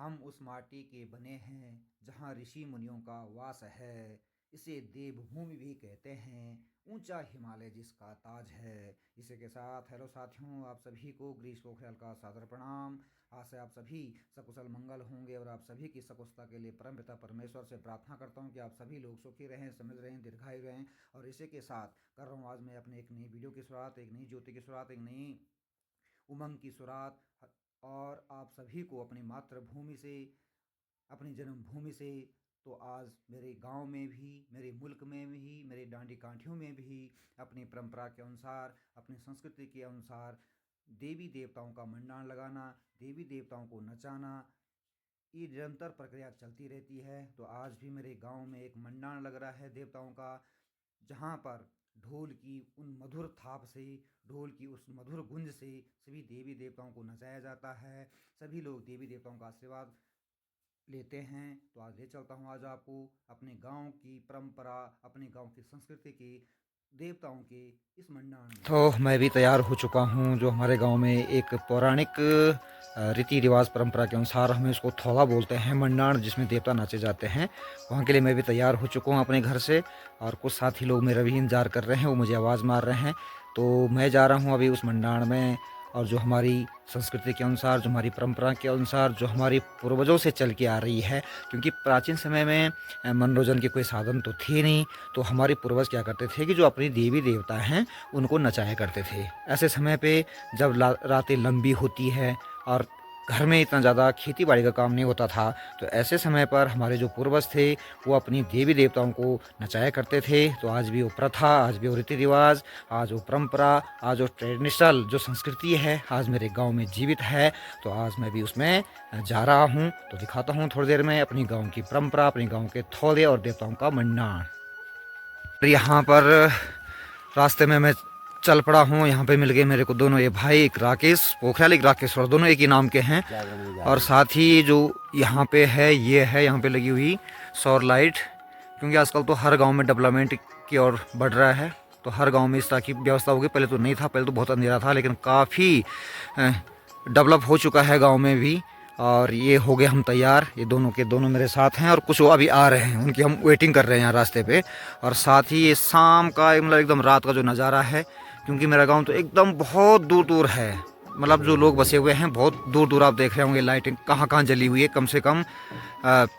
हम उस माटी के बने हैं जहाँ ऋषि मुनियों का वास है। इसे देवभूमि भी कहते हैं, ऊंचा हिमालय जिसका ताज है। इसी के साथ हेलो साथियों, आप सभी को ग्रीश पोखरियाल का सादर प्रणाम। आज से आप सभी सकुशल मंगल होंगे और आप सभी की सकुशता के लिए परमपिता परमेश्वर से प्रार्थना करता हूं कि आप सभी लोग सुखी रहें, समझ रहें, दीर्घायु रहें। और इसी के साथ कर रहा हूं आज मैं अपने एक नई वीडियो की शुरुआत, एक नई ज्योति की शुरुआत, एक नई उमंग की शुरुआत। और आप सभी को अपनी मातृभूमि से, अपनी जन्मभूमि से, तो आज मेरे गांव में भी, मेरे मुल्क में भी, मेरे डांडी कांठियों में भी अपनी परंपरा के अनुसार, अपनी संस्कृति के अनुसार देवी देवताओं का मंडान लगाना, देवी देवताओं को नचाना, ये निरंतर प्रक्रिया चलती रहती है। तो आज भी मेरे गांव में एक मंडान लग रहा है देवताओं का, जहाँ पर ढोल की उन मधुर थाप से, ढोल की उस मधुर गुंज से सभी देवी देवताओं को नचाया जाता है। सभी लोग देवी देवताओं का आशीर्वाद लेते हैं। तो आज ले चलता हूँ आज आपको अपने गांव की परंपरा, अपने गांव की संस्कृति के देवताओं के इस मंडान में। तो मैं भी तैयार हो चुका हूँ। जो हमारे गांव में एक पौराणिक रीति रिवाज परंपरा के अनुसार हम इसको थोड़ा बोलते हैं, मंडान, जिसमें देवता नाचे जाते हैं, वहाँ के लिए मैं भी तैयार हो चुका हूँ अपने घर से। और कुछ साथी लोग मेरा भी इंतजार कर रहे हैं, वो मुझे आवाज़ मार रहे हैं। तो मैं जा रहा हूँ अभी उस मंडान में। और जो हमारी संस्कृति के अनुसार, जो हमारी परंपरा के अनुसार, जो हमारी पूर्वजों से चल के आ रही है, क्योंकि प्राचीन समय में मनोरंजन के कोई साधन तो थे नहीं, तो हमारे पूर्वज क्या करते थे कि जो अपनी देवी देवता हैं उनको नचाया करते थे। ऐसे समय पे जब रातें लंबी होती है और घर में इतना ज़्यादा खेती बाड़ी का काम नहीं होता था, तो ऐसे समय पर हमारे जो पूर्वज थे वो अपनी देवी देवताओं को नचाया करते थे। तो आज भी वो प्रथा, आज भी वो रीति रिवाज, आज वो परंपरा, आज वो ट्रेडिशनल जो संस्कृति है आज मेरे गांव में जीवित है। तो आज मैं भी उसमें जा रहा हूं। तो दिखाता हूं थोड़ी देर में अपनी गाँव की परंपरा, अपने गाँव के थौले और देवताओं का मंडान। यहाँ पर रास्ते में मैं चल पड़ा हूँ। यहाँ पे मिल गए मेरे को दोनों ये भाई, एक राकेश पोखरियाल, एक राकेश, और दोनों एक ही नाम के हैं। और साथ ही जो यहाँ पे है, ये है यहाँ पे लगी हुई सौर लाइट, क्योंकि आजकल तो हर गांव में डेवलपमेंट की ओर बढ़ रहा है, तो हर गांव में इस तरह की व्यवस्था होगी। पहले तो नहीं था, पहले तो बहुत अंधेरा था, लेकिन काफ़ी डेवलप हो चुका है गाँव में भी। और ये हो गए हम तैयार, ये दोनों के दोनों मेरे साथ हैं, और कुछ वो अभी आ रहे हैं, उनकी हम वेटिंग कर रहे हैं यहाँ रास्ते पे। और साथ ही ये शाम का, मतलब एकदम रात का जो नज़ारा है, क्योंकि मेरा गांव तो एकदम बहुत दूर दूर है, मतलब जो लोग बसे हुए हैं बहुत दूर दूर। आप देख रहे होंगे लाइटिंग कहाँ कहाँ जली हुई है, कम से कम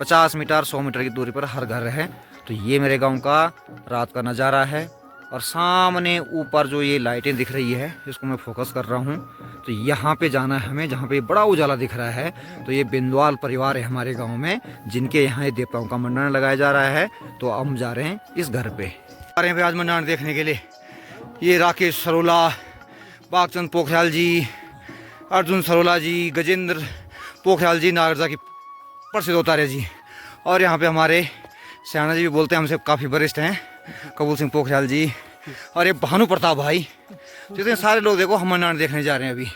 50 मीटर 100 मीटर की दूरी पर हर घर है। तो ये मेरे गाँव का रात का नज़ारा है। और सामने ऊपर जो ये लाइटें दिख रही है, इसको मैं फोकस कर रहा हूँ, तो यहाँ पे जाना है हमें, जहाँ पे बड़ा उजाला दिख रहा है। तो ये बिंदवाल परिवार है हमारे गांव में, जिनके यहाँ ये देवताओं का मंडान लगाया जा रहा है। तो हम जा रहे हैं इस घर पे, आ रहे हैं आज मंडान देखने के लिए। ये राकेश सरोला, बागचंद पोखरियाल जी, अर्जुन सरोला जी, गजेंद्र पोखरियाल जी, नागरजा की प्रसिद्ध उतारे जी, और यहाँ पे हमारे सयाना जी भी बोलते हैं, हमसे काफ़ी वरिष्ठ हैं, कबूल सिंह पोखरियाल जी, और ये भानु प्रताप भाई। जितने सारे लोग देखो हम मंडान देखने जा रहे हैं अभी।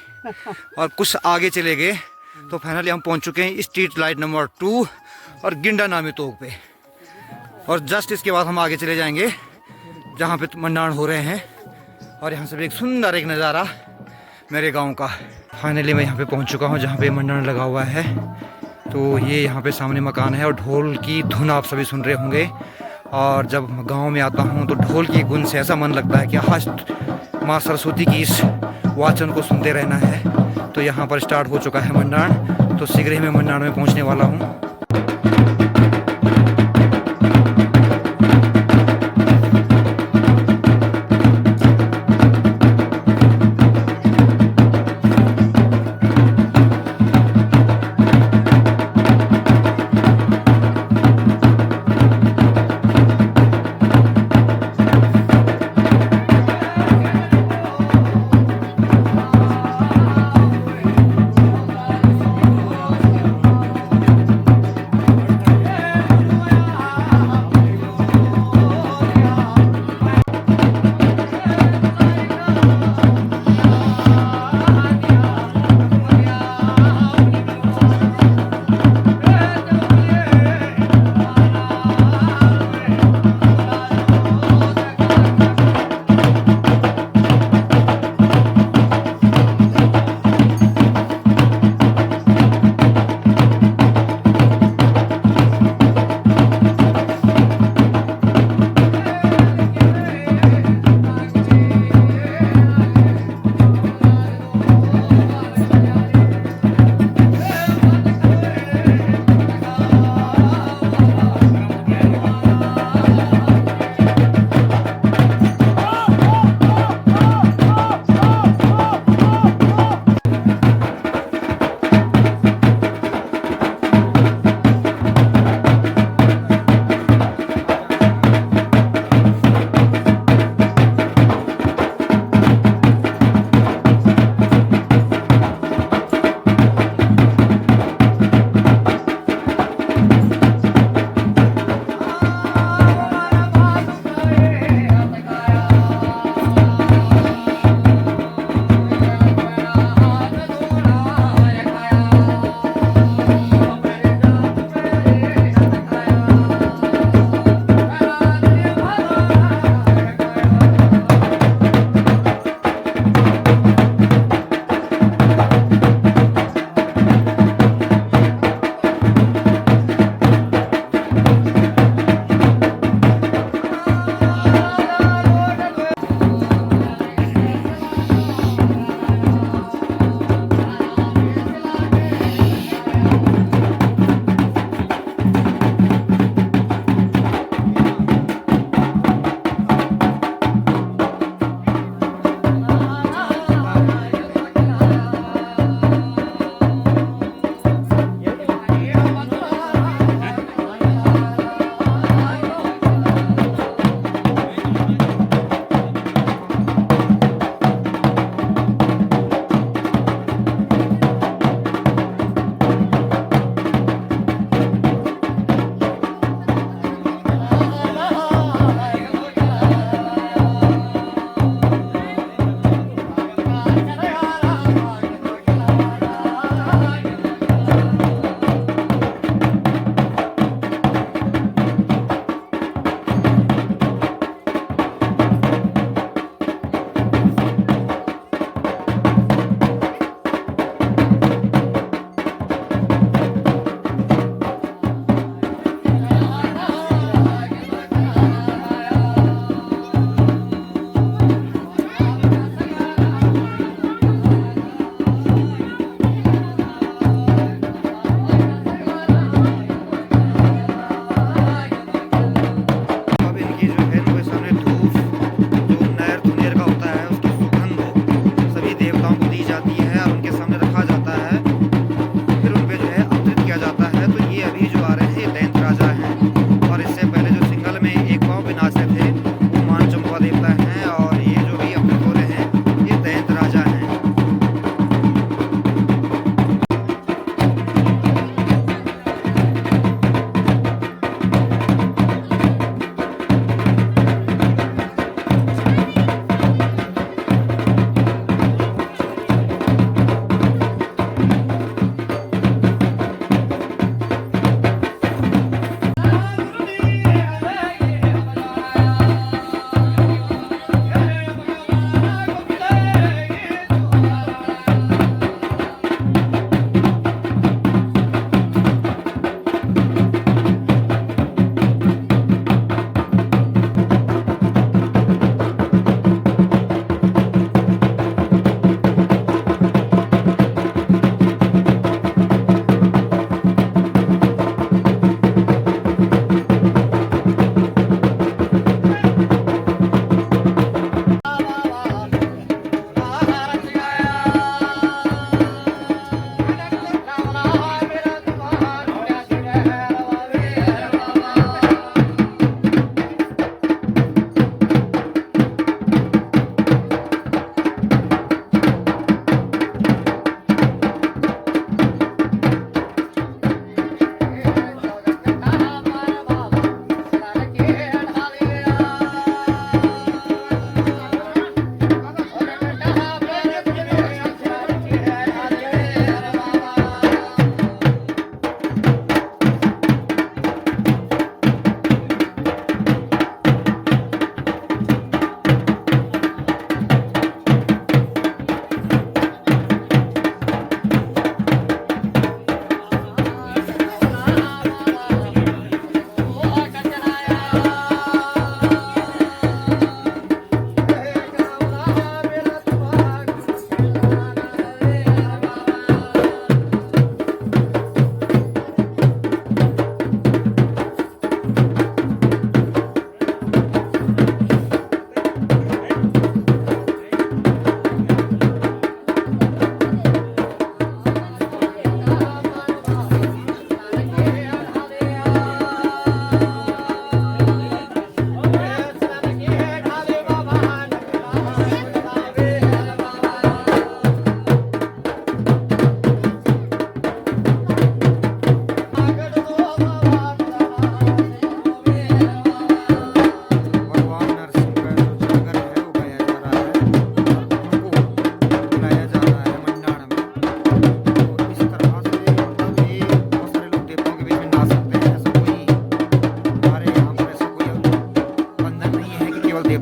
और कुछ आगे चले गए तो फाइनली हम पहुंच चुके हैं स्ट्रीट लाइट नंबर 2 और गिंडा नामी तोक पे। और जस्ट इसके बाद हम आगे चले जाएंगे जहाँ पे मंडान हो रहे हैं। और यहाँ से एक सुंदर एक नज़ारा मेरे गाँव का। फाइनली मैं यहाँ पे पहुँच चुका हूँ जहाँ पे मंडान लगा हुआ है। तो ये यहाँ पे सामने मकान है और ढोल की धुन आप सभी सुन रहे होंगे। और जब गांव में आता हूं तो ढोल की गुन से ऐसा मन लगता है कि आज माँ सरस्वती की इस वाचन को सुनते रहना है। तो यहाँ पर स्टार्ट हो चुका है मंडान, तो शीघ्र ही मैं मंडान में पहुंचने वाला हूं।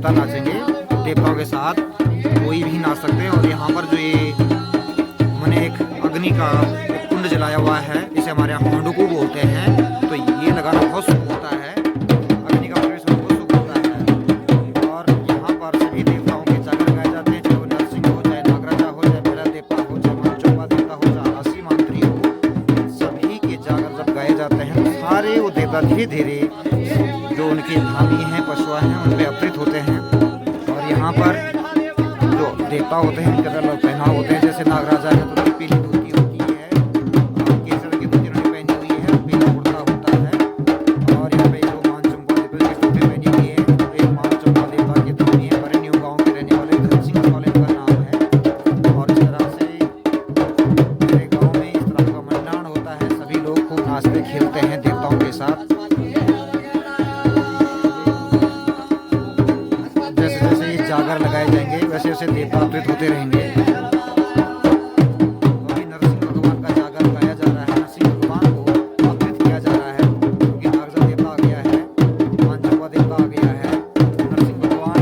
देवता नाचेंगे। देवताओं के साथ कोई भी नाच सकते हैं। और यहाँ पर जो ये मैंने एक अग्नि का एक कुंड जलाया हुआ है, इसे हमारे यहाँ होंडुकू बोलते हैं। तो ये लगाना बहुत सुख होता है, अग्नि का प्रवेश होना बहुत सुख होता है। और यहाँ पर सभी देवताओं के जागर लगाए जाते हैं, चाहे वो नरसिंह हो, चाहे नागराजा हो, चाहे भैरव देवता हो, चाहे मनचोपा देवता हो, चाहे आसी मंत्री हो, सभी के जागर जब गाए जाते हैं तो सारे वो देवता धीरे धीरे जो उनके धामी हैं, पशुआ हैं, उन पर अवतरित होते हैं। और यहाँ पर जो देवता होते हैं उनके अलग पहनाव होते हैं। जैसे नागराजा है तो पीली धोती होती है, केसर की धोती उन्होंने पहनी हुई है, पीला कुर्ता होता है। और यहाँ पे जो मानचंपा देवता की टोपी पहनी हुई है, एक मानचंपा देवता के धामी है, बड़े न्यू गाँव के रहने वाले धन सिंह वाले का नाम है। और इस तरह से मेरे गाँव में इस तरह का मंडाण होता है, सभी लोग खूब नाचते खेलते हैं देवताओं के साथ। जागर लगाए जाएंगे वैसे वैसे देवता अवतरित होते रहेंगे। अभी नरसिंह भगवान का जागर गाया जा रहा है, नरसिंह भगवान को अवतरित किया जा रहा है, क्योंकि नागराजा देवता आ गया है, मानचंपा देवता आ गया है। नरसिंह भगवान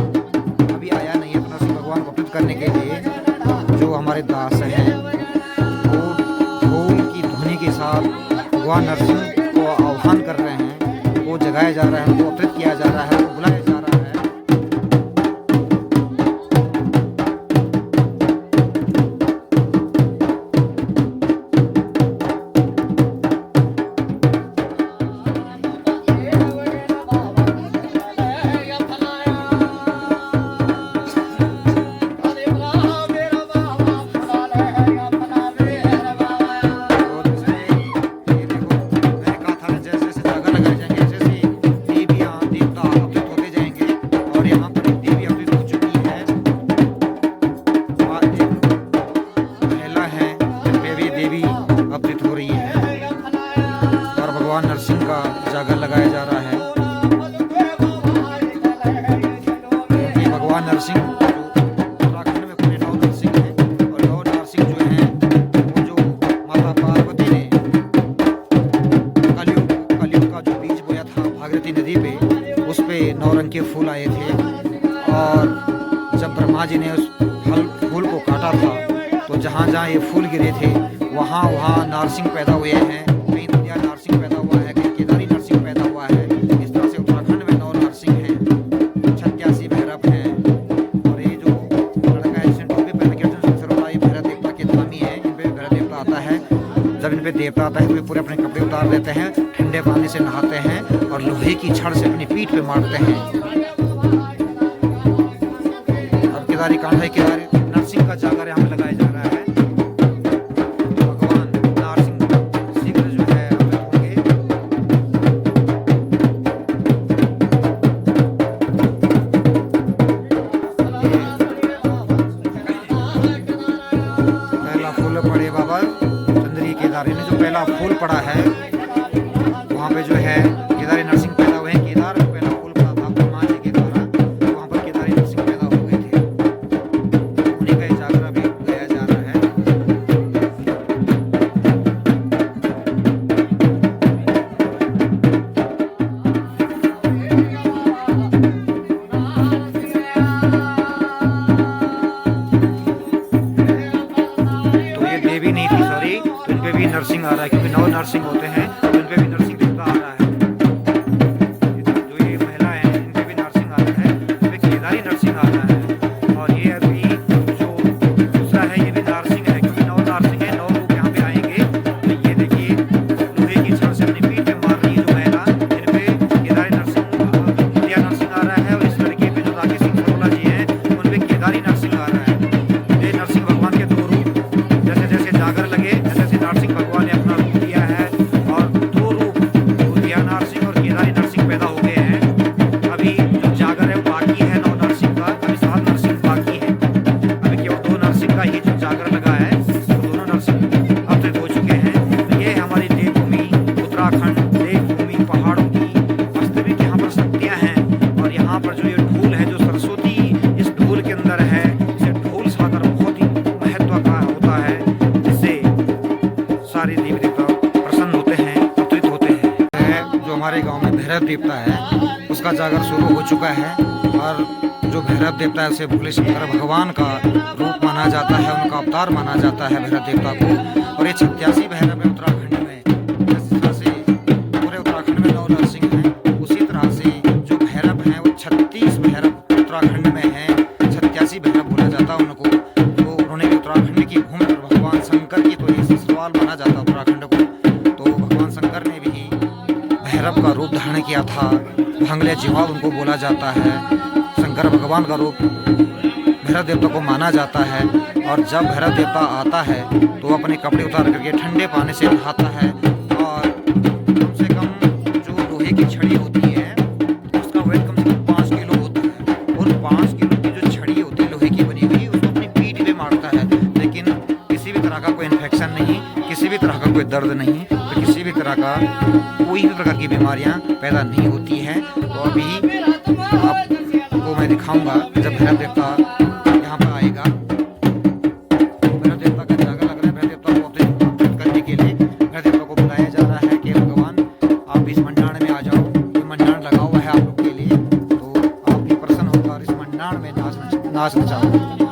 अभी आया नहीं है, तो नरसिंह भगवान को अवतरित करने के लिए जो हमारे दास हैं वो ढोल की ध्वनि के साथ भगवान नरसिंह को आह्वान कर रहे हैं, वो जगाया जा रहा है, उनको अवतरित किया जा रहा है, वो बुलाया जा रहा है। भगवान नरसिंह का जागर लगाया जा रहा है, क्योंकि भगवान नरसिंह उत्तराखंड में पूरे 9 नरसिंह हैं। और 9 नरसिंह जो हैं वो जो माता पार्वती ने कलयुग का जो बीज बोया था भागीरथी नदी पे, उस पे 9 रंग के फूल आए थे। और जब ब्रह्मा जी ने उस फूल को काटा था तो जहाँ जहाँ ये फूल गिरे थे वहाँ वहाँ नरसिंह पैदा हुए हैं। कहीं दुनिया नरसिंह पैदा हुआ है, कहीं केदारी नरसिंह पैदा हुआ है। इस तरह से उत्तराखंड में 9 नरसिंह हैं, 86 भैरव हैं। और ये जो लड़का है जिसने टोपी पहन के ये भैरव देवता के धामी है, इन पे भैरव देवता आता है। जब इन पे देवता आता है तो वे पूरे अपने कपड़े उतार लेते हैं, ठंडे पानी से नहाते हैं और लोहे की छड़ से अपनी पीठ पे मारते हैं। अब केदारी कांड है, केदारी नरसिंह का जागर यहाँ पे लगाया जा रहा है। केदारी में जो पहला फूल पड़ा है वहाँ पे जो है केदारी नरसिंह पैदा हुए हैं। केदार में पहला फूल पड़ा था ब्रह्मा जी के द्वारा, तो वहाँ पर केदारी नरसिंह पैदा हो गए थे। उन्हीं का जागरा भी गाया जा रहा है। तो ये देवी नहीं थी, सॉरी, इन पे भी नरसिंह आ रहा है, क्योंकि 9 नरसिंह होते हैं तो इन पे भी नरसिंह देवता आ रहा है। जो ये महिला है इन पे भी नरसिंह आ रहा है, इन पे केदारी नरसिंह आ रहा है। और ये अभी जो दूसरा है ये भी नरसिंह है, क्योंकि 9 नरसिंह है, 9 लोग यहाँ पे आएंगे। तो ये देखिए लोहे की छड़ से अपनी पीठ पे मार रही है जो महिला, इन पे केदारी नरसिंह आ रहा है। और इस लड़के पे जो राकेश सिंह सरोला जी है उन पे केदारी नरसिंह आ रहा है। ये नरसिंह भगवान के 2 रूप, जैसे जैसे जागर लगे ऐसे नरसिंह भगवान ने अपना रूप दिया है। और 2 रूप भूतिया नरसिंह और केदारी नरसिंह पैदा हो गए हैं। अभी जो जागर है वो बाकी है 9 नरसिंह का, अभी 7 नरसिंह बाकी है। अभी केवल 2 नरसिंह का ही जो जागर लगा है, तो दोनों नरसिंह अवतरित हो चुके हैं। तो ये हमारी देवभूमि उत्तराखंड, देवभूमि पहाड़ों की वास्तविक यहाँ पर शक्तियाँ हैं। और यहाँ पर जो ये ढोल है, जो सरस्वती इस ढोल के अंदर है, इसे ढोल सागर बहुत ही महत्व का होता है, जिससे सारे देवी देवता प्रसन्न होते हैं, अवतरित होते हैं। जो हमारे गांव में भैरव देवता है उसका जागर शुरू हो चुका है। और जो भैरव देवता है उसे भोले शंकर भगवान का रूप माना जाता है, उनका अवतार माना जाता है भैरव देवता को। और ये 86 भैरव है उत्तराखंड में। जिस तरह से पूरे उत्तराखंड में 9 नरसिंह हैं, उसी तरह से जो भैरव हैं वो 36 भैरव उत्तराखंड में हैं। 86 भैरव बोला जाता है उनको। तो उन्होंने भी उत्तराखंड की भूमि पर भगवान शंकर की तो ये ससुराल माना जाता है उत्तराखंड को। तो भगवान शंकर ने भी भैरव का रूप धारण किया था। भांगले जिवाल उनको बोला जाता है। शंकर भगवान का रूप भैरव देवता को माना जाता है। और जब भैरव देवता आता है तो अपने कपड़े उतार करके ठंडे पानी से नहाता है। और कम से कम जो लोहे की छड़ी होती है उसका वेट कम से कम 5 किलो होता है। और 5 किलो की जो छड़ी होती है लोहे की बनी हुई, उसको अपनी पीठ पे मारता है। लेकिन किसी भी तरह का कोई इन्फेक्शन नहीं, किसी भी तरह का कोई दर्द नहीं, तो किसी भी तरह का कोई भी प्रकार की बीमारियां पैदा नहीं होती हैं। तो अभी आपको मैं दिखाऊंगा जब भैरव देवता यहाँ पर आएगा। भैरव देवता का जागा लग रहा है। भैरव देवता को अवतरित करने के लिए भैरव देवता को बुलाया जा रहा है कि भगवान आप इस मंडाण में आ जाओ। ये मंडाण लगा हुआ है आप लोग के लिए, तो आप भी प्रसन्न होकर इस मंडाण में नाच नचाओ।